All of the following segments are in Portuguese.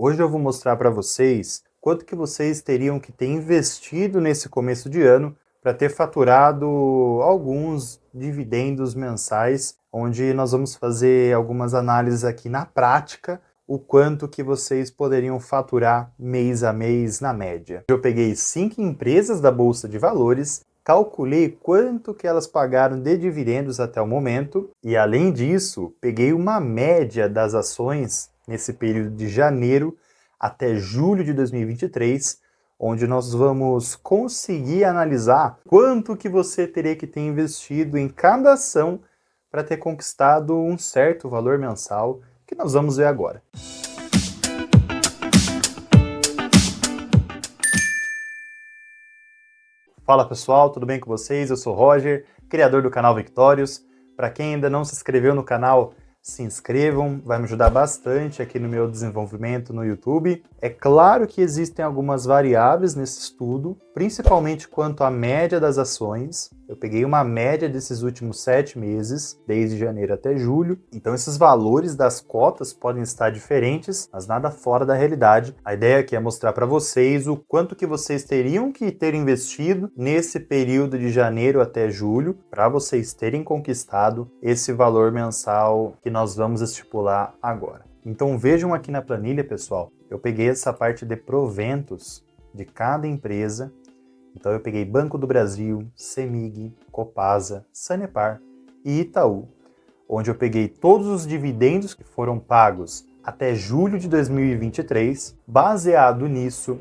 Hoje eu vou mostrar para vocês quanto que vocês teriam que ter investido nesse começo de ano para ter faturado alguns dividendos mensais, onde nós vamos fazer algumas análises aqui na prática, o quanto que vocês poderiam faturar mês a mês na média. Eu peguei 5 empresas da Bolsa de Valores, calculei quanto que elas pagaram de dividendos até o momento e, além disso, peguei uma média das ações nesse período de janeiro até julho de 2023, onde nós vamos conseguir analisar quanto que você teria que ter investido em cada ação para ter conquistado um certo valor mensal, que nós vamos ver agora. Fala pessoal, tudo bem com vocês? Eu sou o Roger, criador do canal Victórios. Para quem ainda não se inscreveu no canal, se inscrevam, vai me ajudar bastante aqui no meu desenvolvimento no YouTube. É claro que existem algumas variáveis nesse estudo, principalmente quanto à média das ações. Eu peguei uma média desses últimos 7 meses, desde janeiro até julho. Então esses valores das cotas podem estar diferentes, mas nada fora da realidade. A ideia aqui é mostrar para vocês o quanto que vocês teriam que ter investido nesse período de janeiro até julho, para vocês terem conquistado esse valor mensal que nós vamos estipular agora. Então vejam aqui na planilha, pessoal, eu peguei essa parte de proventos de cada empresa. Então eu peguei Banco do Brasil, CEMIG, Copasa, Sanepar e Itaú, onde eu peguei todos os dividendos que foram pagos até julho de 2023. Baseado nisso,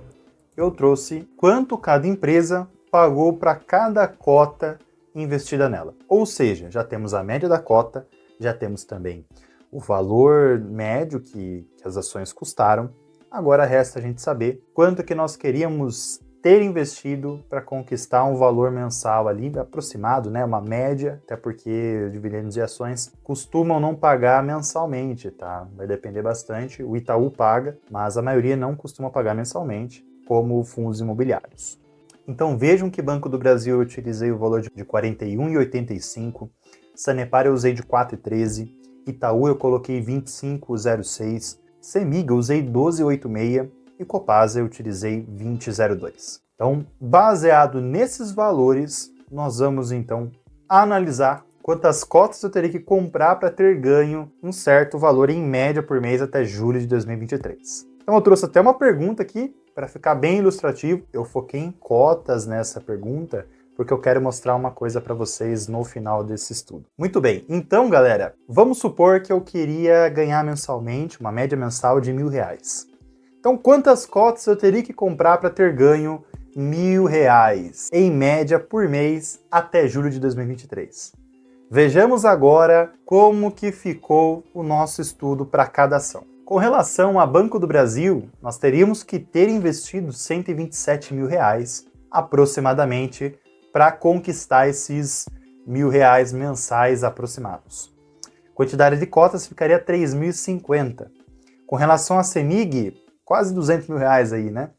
eu trouxe quanto cada empresa pagou para cada cota investida nela. Ou seja, já temos a média da cota, já temos também o valor médio que as ações custaram. Agora resta a gente saber quanto que nós queríamos ter investido para conquistar um valor mensal ali aproximado, né? Uma média, até porque dividendos e ações costumam não pagar mensalmente, tá? Vai depender bastante. O Itaú paga, mas a maioria não costuma pagar mensalmente, como fundos imobiliários. Então vejam que Banco do Brasil eu utilizei o valor de R$ 41,85, Sanepar eu usei de R$ 4,13, Itaú eu coloquei 25,06, CEMIG eu usei 12,86 e Copasa eu utilizei 20,02. Então, baseado nesses valores, nós vamos então analisar quantas cotas eu teria que comprar para ter ganho um certo valor em média por mês até julho de 2023. Então eu trouxe até uma pergunta aqui para ficar bem ilustrativo. Eu foquei em cotas nessa pergunta porque eu quero mostrar uma coisa para vocês no final desse estudo. Muito bem, então galera, vamos supor que eu queria ganhar mensalmente, uma média mensal de R$1.000. Então quantas cotas eu teria que comprar para ter ganho R$1.000, em média por mês, até julho de 2023? Vejamos agora como que ficou o nosso estudo para cada ação. Com relação a Banco do Brasil, nós teríamos que ter investido R$127 mil, aproximadamente, para conquistar esses R$1.000 mensais aproximados. Quantidade de cotas ficaria 3.050. Com relação a CEMIG, quase R$200 mil aí, né?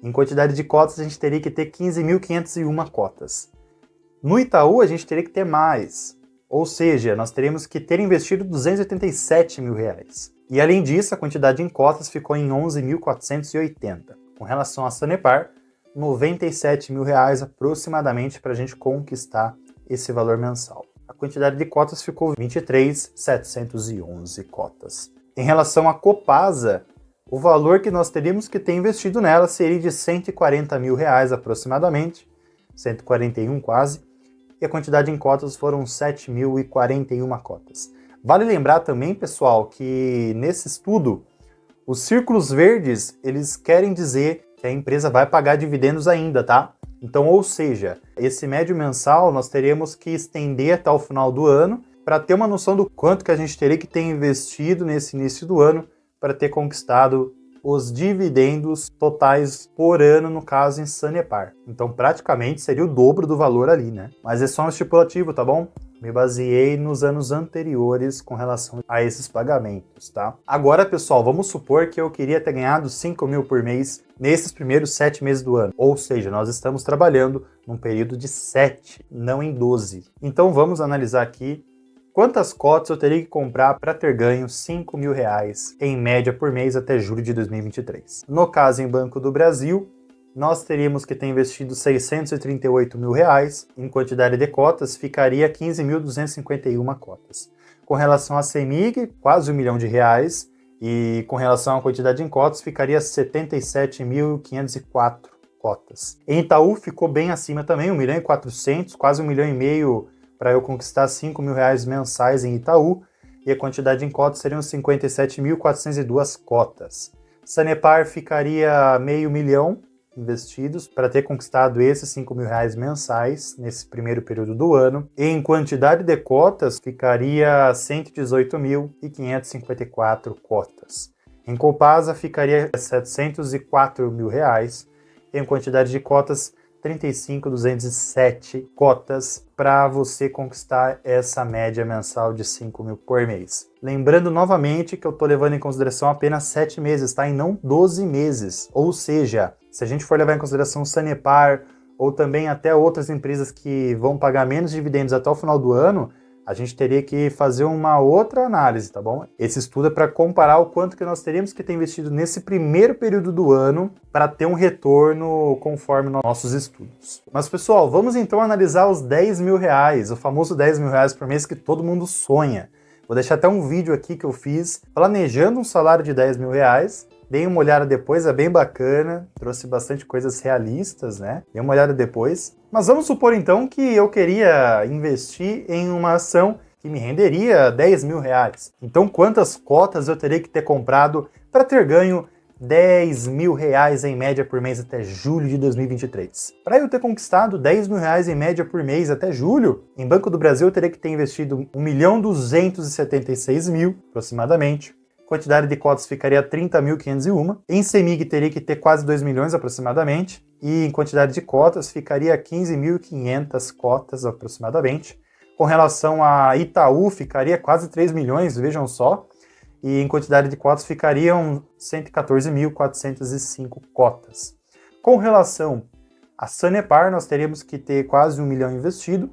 Em quantidade de cotas, a gente teria que ter 15.501 cotas. No Itaú, a gente teria que ter mais. Ou seja, nós teríamos que ter investido R$287 mil. E além disso, a quantidade em cotas ficou em 11.480. Com relação a Sanepar, R$97 mil aproximadamente para a gente conquistar esse valor mensal. A quantidade de cotas ficou 23.711 cotas. Em relação a Copasa, o valor que nós teríamos que ter investido nela seria de R$140 mil aproximadamente, 141 quase, e a quantidade em cotas foram 7.041 cotas. Vale lembrar também, pessoal, que nesse estudo, os círculos verdes, eles querem dizer que a empresa vai pagar dividendos ainda, tá? Então, ou seja, esse médio mensal nós teríamos que estender até o final do ano para ter uma noção do quanto que a gente teria que ter investido nesse início do ano para ter conquistado os dividendos totais por ano, no caso em Sanepar. Então, praticamente seria o dobro do valor ali, né? Mas é só um estipulativo, tá bom? Me baseei nos anos anteriores com relação a esses pagamentos, tá? Agora, pessoal, vamos supor que eu queria ter ganhado 5 mil por mês nesses primeiros 7 meses do ano. Ou seja, nós estamos trabalhando num período de 7, não em 12. Então, vamos analisar aqui quantas cotas eu teria que comprar para ter ganho R$ 5.000 em média por mês até julho de 2023. No caso, em Banco do Brasil, nós teríamos que ter investido R$ 638.000, em quantidade de cotas ficaria 15.251 cotas. Com relação à CEMIG, quase R$ 1 milhão, e com relação à quantidade em cotas ficaria 77.504 cotas. Em Itaú ficou bem acima também, 1.400.000, quase 1,5 milhão para eu conquistar R$ 5.000 mensais em Itaú, e a quantidade em cotas seriam 57.402 cotas. Sanepar ficaria R$ 500.000 investidos para ter conquistado esses R$ 5.000 mensais nesse primeiro período do ano. E em quantidade de cotas ficaria 118.554 cotas. Em Copasa ficaria R$ 704.000. E em quantidade de cotas 35.207 cotas para você conquistar essa média mensal de 5.000 por mês. Lembrando novamente que eu estou levando em consideração apenas 7 meses, tá? E não 12 meses. Ou seja, se a gente for levar em consideração o Sanepar ou também até outras empresas que vão pagar menos dividendos até o final do ano, a gente teria que fazer uma outra análise, tá bom? Esse estudo é para comparar o quanto que nós teríamos que ter investido nesse primeiro período do ano para ter um retorno conforme nossos estudos. Mas, pessoal, vamos então analisar os R$ 10.000, o famoso R$ 10.000 por mês que todo mundo sonha. Vou deixar até um vídeo aqui que eu fiz planejando um salário de R$ 10.000. Deem uma olhada depois, é bem bacana, trouxe bastante coisas realistas, né? Dê uma olhada depois. Mas vamos supor então que eu queria investir em uma ação que me renderia R$ 10.000. Então quantas cotas eu teria que ter comprado para ter ganho R$ 10.000 em média por mês até julho de 2023? Para eu ter conquistado R$ 10.000 em média por mês até julho, em Banco do Brasil eu teria que ter investido 1.276.000 aproximadamente. Quantidade de cotas ficaria 30.501. Em CEMIG teria que ter quase 2 milhões aproximadamente. E em quantidade de cotas ficaria 15.500 cotas aproximadamente. Com relação a Itaú ficaria quase 3 milhões, vejam só. E em quantidade de cotas ficariam 114.405 cotas. Com relação a Sanepar, nós teríamos que ter quase 1 milhão investido.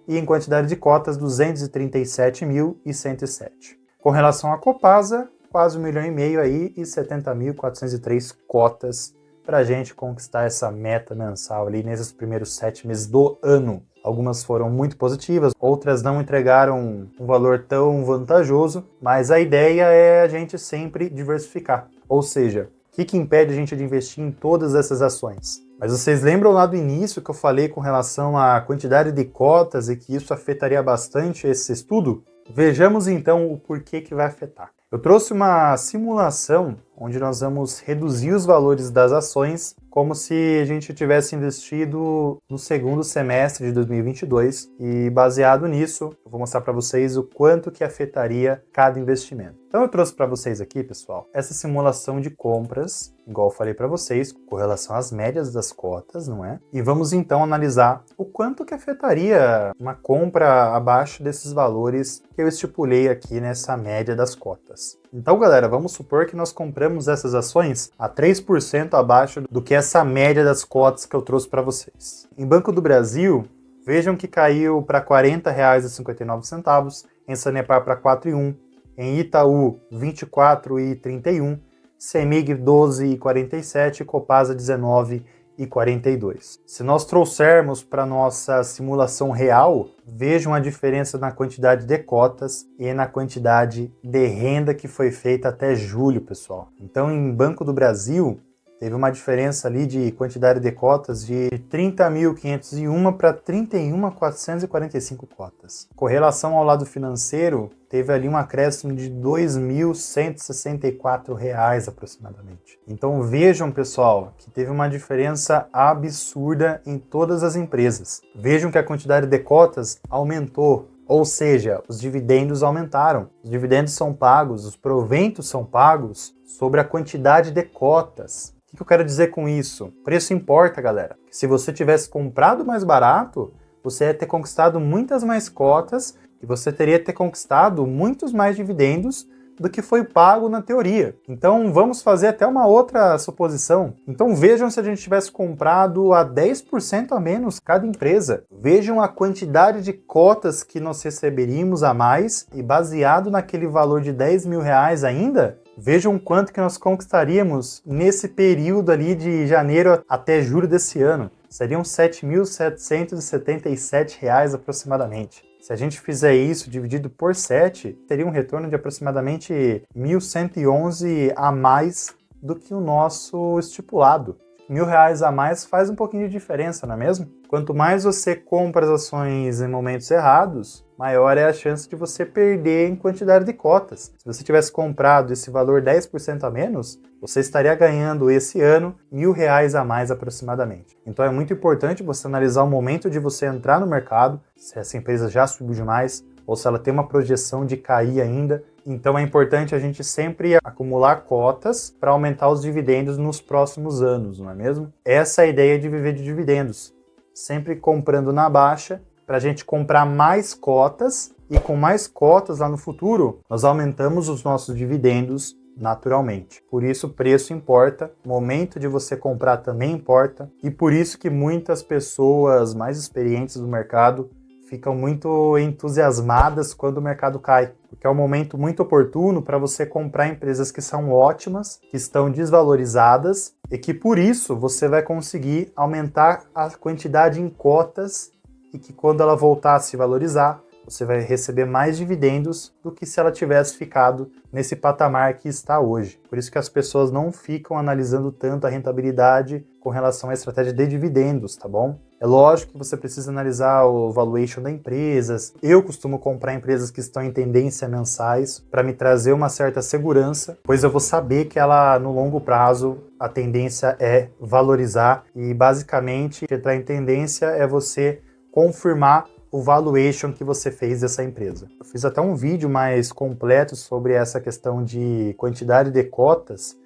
E em quantidade de cotas 237.107. Com relação a Copasa, quase 1,5 milhão aí e 70.403 cotas para a gente conquistar essa meta mensal ali nesses primeiros 7 meses do ano. Algumas foram muito positivas, outras não entregaram um valor tão vantajoso, mas a ideia é a gente sempre diversificar. Ou seja, o que impede a gente de investir em todas essas ações? Mas vocês lembram lá do início que eu falei com relação à quantidade de cotas e que isso afetaria bastante esse estudo? Vejamos então o porquê que vai afetar. Eu trouxe uma simulação onde nós vamos reduzir os valores das ações como se a gente tivesse investido no segundo semestre de 2022 e baseado nisso, eu vou mostrar para vocês o quanto que afetaria cada investimento. Então eu trouxe para vocês aqui, pessoal, essa simulação de compras, igual eu falei para vocês, com relação às médias das cotas, não é? E vamos então analisar o quanto que afetaria uma compra abaixo desses valores que eu estipulei aqui nessa média das cotas. Então, galera, vamos supor que nós compramos essas ações a 3% abaixo do que essa média das cotas que eu trouxe para vocês. Em Banco do Brasil, vejam que caiu para R$ 40,59, em Sanepar para R$ 4,1, em Itaú R$ 24,31, CEMIG R$ 12,47 e Copasa R$ 19,42. Se nós trouxermos para nossa simulação real, vejam a diferença na quantidade de cotas e na quantidade de renda que foi feita até julho, pessoal. Então, em Banco do Brasil, teve uma diferença ali de quantidade de cotas de 30.501 para 31.445 cotas. Com relação ao lado financeiro, teve ali um acréscimo de R$ 2.164 aproximadamente. Então vejam, pessoal, que teve uma diferença absurda em todas as empresas. Vejam que a quantidade de cotas aumentou, ou seja, os dividendos aumentaram. Os dividendos são pagos, os proventos são pagos sobre a quantidade de cotas. O que eu quero dizer com isso? Preço importa, galera. Se você tivesse comprado mais barato, você ia ter conquistado muitas mais cotas e você teria que ter conquistado muitos mais dividendos do que foi pago na teoria. Então vamos fazer até uma outra suposição. Então vejam se a gente tivesse comprado a 10% a menos cada empresa. Vejam a quantidade de cotas que nós receberíamos a mais e baseado naquele valor de 10 mil reais ainda, vejam quanto que nós conquistaríamos nesse período ali de janeiro até julho desse ano. Seriam R$ 7.777 aproximadamente. Se a gente fizer isso dividido por 7, teria um retorno de aproximadamente 1.111 a mais do que o nosso estipulado. R$ 1.000 a mais faz um pouquinho de diferença, não é mesmo? Quanto mais você compra as ações em momentos errados, maior é a chance de você perder em quantidade de cotas. Se você tivesse comprado esse valor 10% a menos, você estaria ganhando esse ano R$ 1.000 a mais aproximadamente. Então é muito importante você analisar o momento de você entrar no mercado, se essa empresa já subiu demais ou se ela tem uma projeção de cair ainda. Então é importante a gente sempre acumular cotas para aumentar os dividendos nos próximos anos, não é mesmo? Essa é a ideia de viver de dividendos. Sempre comprando na baixa, para a gente comprar mais cotas, e com mais cotas lá no futuro, nós aumentamos os nossos dividendos naturalmente. Por isso o preço importa, o momento de você comprar também importa, e por isso que muitas pessoas mais experientes do mercado ficam muito entusiasmadas quando o mercado cai, porque é um momento muito oportuno para você comprar empresas que são ótimas, que estão desvalorizadas e que por isso você vai conseguir aumentar a quantidade em cotas e que quando ela voltar a se valorizar, você vai receber mais dividendos do que se ela tivesse ficado nesse patamar que está hoje. Por isso que as pessoas não ficam analisando tanto a rentabilidade com relação à estratégia de dividendos, tá bom? É lógico que você precisa analisar o valuation da empresa. Eu costumo comprar empresas que estão em tendência mensais para me trazer uma certa segurança, pois eu vou saber que ela, no longo prazo, a tendência é valorizar e, basicamente, entrar em tendência é você confirmar o valuation que você fez dessa empresa. Eu fiz até um vídeo mais completo sobre essa questão de quantidade de cotas.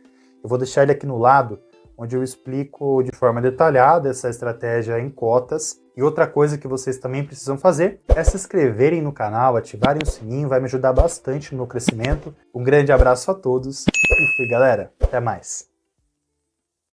Eu vou deixar ele aqui no lado, onde eu explico de forma detalhada essa estratégia em cotas. E outra coisa que vocês também precisam fazer é se inscreverem no canal, ativarem o sininho, vai me ajudar bastante no meu crescimento. Um grande abraço a todos e fui, galera. Até mais.